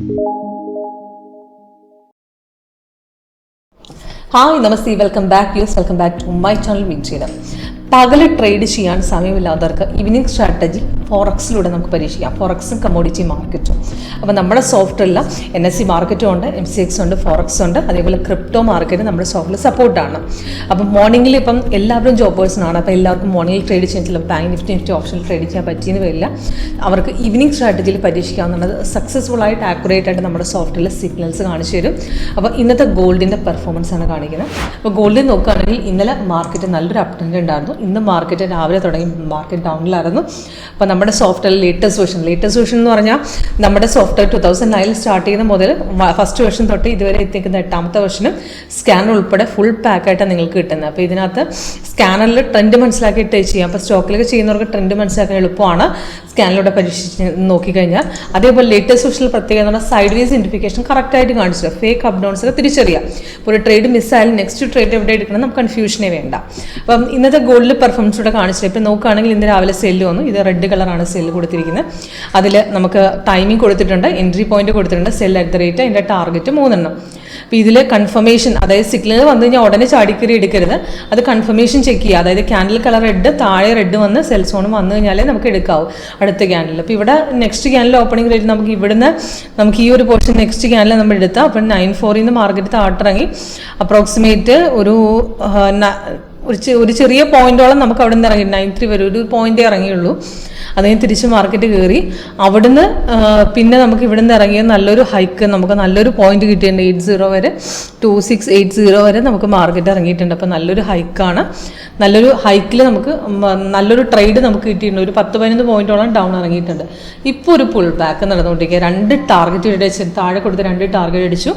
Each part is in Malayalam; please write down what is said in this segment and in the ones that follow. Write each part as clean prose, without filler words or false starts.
Hi, Namaste, welcome back to my channel WinTrader. പകല് ട്രേഡ് ചെയ്യാൻ സമയമില്ലാത്തവർക്ക് ഈവനിങ് സ്ട്രാറ്റജി ഫോറക്സിലൂടെ നമുക്ക് പരീക്ഷിക്കാം. ഫോറക്സും കമ്മോഡിറ്റി മാർക്കറ്റും. അപ്പോൾ നമ്മുടെ സോഫ്റ്റ്വെയറിൽ NSE മാർക്കറ്റും ഉണ്ട്, MCX ഉണ്ട്, ഫോറക്സ് ഉണ്ട്, അതേപോലെ ക്രിപ്റ്റോ മാർക്കറ്റ് നമ്മുടെ സോഫ്റ്റ്വെയർ സപ്പോർട്ടാണ്. അപ്പം മോർണിംഗിൽ ഇപ്പം എല്ലാവരും ജോബേഴ്സിനാണ്. അപ്പോൾ എല്ലാവർക്കും മോർണിംഗിൽ ട്രേഡ് ചെയ്യാൻ ചില ബാങ്ക് നിഫ്റ്റി ഓപ്ഷനിൽ ട്രേഡ് ചെയ്യാൻ പറ്റിയെന്ന് വരില്ല. അവർക്ക് ഈവനിങ് സ്ട്രാറ്റജിയിൽ പരീക്ഷിക്കാവുന്നത് സക്സസ്ഫുൾ ആയിട്ട് ആക്യുറേറ്റ് ആയിട്ട് നമ്മുടെ സോഫ്റ്റ്വെയറിൽ സിഗ്നൽസ് കാണിച്ചു തരും. അപ്പോൾ ഇന്നത്തെ ഗോൾഡിൻ്റെ പെർഫോമൻസ് ആണ് കാണിക്കുന്നത്. അപ്പോൾ ഗോൾഡിൽ നോക്കുകയാണെങ്കിൽ ഇന്നലെ മാർക്കറ്റ് നല്ലൊരു അപ് ട്രെൻഡ് ഉണ്ടായിരുന്നു. ഇന്ന് മാർക്കറ്റ് രാവിലെ തുടങ്ങി മാർക്കറ്റ് ഡൗണിലായിരുന്നു. അപ്പോൾ നമ്മുടെ സോഫ്റ്റ്വെയർ ലേറ്റസ്റ്റ് വേർഷൻ എന്ന് പറഞ്ഞാൽ നമ്മുടെ സോഫ്റ്റ്വെയർ 2009 സ്റ്റാർട്ട് ചെയ്യുന്ന മുതൽ ഫസ്റ്റ് വേർഷൻ തൊട്ട് ഇതുവരെ എത്തിക്കുന്ന 8ാമത്തെ വേർഷനും സ്കാനർ ഉൾപ്പെടെ ഫുൾ പാക്കായിട്ടാണ് നിങ്ങൾക്ക് കിട്ടുന്നത്. അപ്പോൾ ഇതിനകത്ത് സ്കാനറിൽ ട്രെൻഡ് മനസ്സിലാക്കിയിട്ട് ചെയ്യാം. അപ്പോൾ സ്റ്റോക്കിലൊക്കെ ചെയ്യുന്നവർക്ക് ട്രെൻഡ് മനസ്സിലാക്കാൻ എളുപ്പമാണ് സ്കാനിലൂടെ പരീക്ഷിച്ച് നോക്കിക്കഴിഞ്ഞാൽ. അതേപോലെ ലേറ്റസ്റ്റ് വേർഷനിൽ പ്രത്യേകത എന്ന് പറഞ്ഞാൽ സൈഡ് വേസ് ഇൻഡിക്കേഷൻ കറക്റ്റായിട്ട് കാണിച്ചിട്ട് ഫേക്ക് അപ്പ് ഡൗൺസൊക്കെ തിരിച്ചറിയാം. ഇപ്പോൾ ഒരു ട്രേഡ് മിസ്സായാലും നെക്സ്റ്റ് ട്രേഡ് എവിടെ എടുക്കണം നമുക്ക് കൺഫ്യൂഷനേ വേണ്ട. അപ്പം ഇന്നത്തെ ഗോൾഡിൽ പെർഫോമൻസ് കൂടെ കാണിച്ചിട്ട് ഇപ്പോൾ നോക്കുകയാണെങ്കിൽ ഇന്ന് രാവിലെ സെല്ല് വന്നു. ഇത് റെഡ് കളറാണ് സെല്ല് കൊടുത്തിരിക്കുന്നത്. അതിൽ നമുക്ക് ടൈമിംഗ് കൊടുത്തിട്ടുണ്ട്, എൻട്രി പോയിന്റ് കൊടുത്തിട്ടുണ്ട്, സെൽ അറ്റ് ദ റേറ്റ്, അതിൻ്റെ ടാർഗറ്റ് 3. അപ്പോൾ ഇതിൽ കൺഫർമേഷൻ, അതായത് സിഗ്നൽ വന്നു കഴിഞ്ഞാൽ ഉടനെ ചാടിക്കറി എടുക്കരുത്. അത് കൺഫർമേഷൻ ചെക്ക് ചെയ്യുക. അതായത് ക്യാൻഡിൽ കളർ റെഡ്, താഴെ റെഡ് വന്ന് സെൽ സോണും വന്നു കഴിഞ്ഞാലേ നമുക്ക് എടുക്കാവൂ അടുത്ത ക്യാൻഡിൽ. അപ്പോൾ ഇവിടെ നെക്സ്റ്റ് ക്യാൻഡിൽ ഓപ്പണിംഗ് റേറ്റ് നമുക്ക് ഇവിടുന്ന് നമുക്ക് ഈ ഒരു പോർഷൻ നെക്സ്റ്റ് ക്യാൻഡിൽ നമ്മൾ എടുത്താൽ അപ്പം 9.4 നിന്ന് മാർക്കറ്റ് താട്ടിറങ്ങി അപ്രോക്സിമേറ്റ് ഒരു ചെറിയ പോയിന്റോളം നമുക്ക് അവിടെ നിന്ന് ഇറങ്ങി 9.3 വരെ ഒരു പോയിന്റേ ഇറങ്ങിയുള്ളൂ. അതിന് തിരിച്ച് മാർക്കറ്റ് കയറി അവിടുന്ന് പിന്നെ നമുക്ക് ഇവിടെ നിന്ന് ഇറങ്ങിയ നല്ലൊരു ഹൈക്ക്, നമുക്ക് നല്ലൊരു പോയിന്റ് കിട്ടിയിട്ടുണ്ട്. 80 വരെ 2680 വരെ നമുക്ക് മാർക്കറ്റ് ഇറങ്ങിയിട്ടുണ്ട്. അപ്പോൾ നല്ലൊരു ഹൈക്കാണ്. നല്ലൊരു ഹൈക്കിൽ നമുക്ക് നല്ലൊരു ട്രേഡ് നമുക്ക് കിട്ടിയിട്ടുണ്ട്. ഒരു 10-15 പോയിന്റോളം ഡൗൺ ഇറങ്ങിയിട്ടുണ്ട്. ഇപ്പോൾ ഒരു പുൾ ബാക്ക് നടന്നുകൊണ്ടിരിക്കുക. 2 ടാർഗറ്റ് അടിച്ച് താഴെ കൊടുത്ത് 2 ടാർഗറ്റ് അടിച്ചു.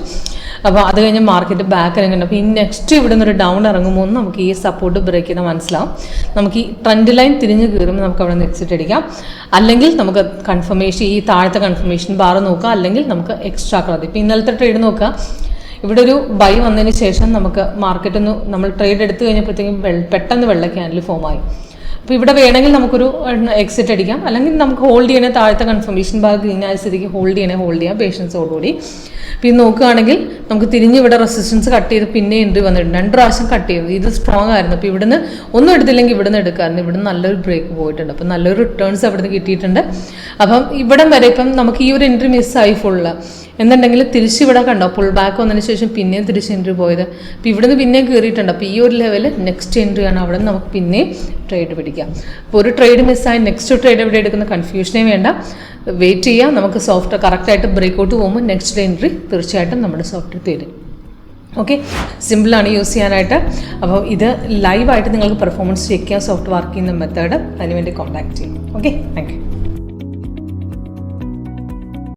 അപ്പോൾ അത് കഴിഞ്ഞ് മാർക്കറ്റ് ബാക്ക് ഇറങ്ങുന്നുണ്ട്. അപ്പോൾ ഈ നെക്സ്റ്റ് ഇവിടെ നിന്നൊരു ഡൗൺ ഇറങ്ങുമ്പോൾ നമുക്ക് ഈ സപ്പോർട്ട് ബ്രേക്ക് ചെയ്താൽ മനസ്സിലാവും. നമുക്ക് ഈ ട്രെൻഡ് ലൈൻ തിരിഞ്ഞ് കയറുമ്പോൾ നമുക്ക് അവിടെ നിന്ന് എക്സിറ്റ് അടിക്കാം. അല്ലെങ്കിൽ നമുക്ക് കൺഫർമേഷൻ ഈ താഴത്തെ കൺഫർമേഷൻ ബാർ നോക്കുക, അല്ലെങ്കിൽ നമുക്ക് എക്സ്ട്രാ കളർ. ഇപ്പോൾ ഇന്നലത്തെ ട്രേഡ് നോക്കുക, ഇവിടെ ഒരു ബൈ വന്നതിന് ശേഷം നമുക്ക് മാർക്കറ്റ് നമ്മൾ ട്രേഡ് എടുത്തു കഴിഞ്ഞപ്പോഴത്തേക്കും പെട്ടെന്ന് വെള്ള ക്യാൻഡിൽ ഫോമായി. അപ്പോൾ ഇവിടെ വേണമെങ്കിൽ നമുക്കൊരു എക്സിറ്റ് അടിക്കാം, അല്ലെങ്കിൽ നമുക്ക് ഹോൾഡ് ചെയ്യണേ താഴത്തെ കൺഫർമേഷൻ ബാർ ഗ്രീൻ ആയ സ്ഥിതിക്ക് ഹോൾഡ് ചെയ്യാം പേഷ്യൻസോടുകൂടി. പിന്നെ നോക്കുകയാണെങ്കിൽ നമുക്ക് തിരിഞ്ഞ് ഇവിടെ റെസിസ്റ്റൻസ് കട്ട് ചെയ്ത് പിന്നെ എൻട്രി വന്നിട്ടുണ്ട്. 2 പ്രാവശ്യം കട്ട് ചെയ്തു. ഇത് സ്ട്രോങ് ആയിരുന്നു. അപ്പോൾ ഇവിടുന്ന് ഒന്നും എടുത്തില്ലെങ്കിൽ ഇവിടുന്ന് എടുക്കാമായിരുന്നു. ഇവിടുന്ന് നല്ലൊരു ബ്രേക്ക് പോയിട്ടുണ്ട്. അപ്പം നല്ലൊരു റിട്ടേൺസ് അവിടുന്ന് കിട്ടിയിട്ടുണ്ട്. അപ്പം ഇവിടം വരെ ഇപ്പം നമുക്ക് ഈ ഒരു എൻട്രി മിസ്സായി ഫുള്ള് എന്നുണ്ടെങ്കിൽ തിരിച്ചിവിടെ കണ്ടോ പുൾ ബാക്ക് വന്നതിന് ശേഷം പിന്നെയും തിരിച്ച് എൻട്രി പോയത്. അപ്പോൾ ഇവിടുന്ന് പിന്നെയും കയറിയിട്ടുണ്ട്. അപ്പോൾ ഈ ഒരു ലെവൽ നെക്സ്റ്റ് എൻട്രി ആണ്. അവിടെ നിന്ന് നമുക്ക് പിന്നെയും ട്രേഡ് പിടിക്കാം. അപ്പോൾ ഒരു ട്രേഡ് മിസ്സായി നെക്സ്റ്റ് ട്രേഡ് എവിടെ എടുക്കുന്ന കൺഫ്യൂഷനേ വേണ്ട. വെയിറ്റ് ചെയ്യാം. നമുക്ക് സോഫ്റ്റ്വെയർ കറക്റ്റായിട്ട് ബ്രേക്കൗട്ട് പോകുമ്പോൾ നെക്സ്റ്റ് എൻട്രി തീർച്ചയായിട്ടും നമ്മുടെ സോഫ്റ്റ്വെയർ തരും. ഓക്കെ, സിമ്പിളാണ് യൂസ് ചെയ്യാനായിട്ട്. അപ്പോൾ ഇത് ലൈവായിട്ട് നിങ്ങൾക്ക് പെർഫോമൻസ് ചെക്ക് ചെയ്യാൻ സോഫ്റ്റ്വെയർ വർക്ക് ചെയ്യുന്ന മെത്തേഡ് അതിനുവേണ്ടി കോൺടാക്ട് ചെയ്യും. Okay, thank you.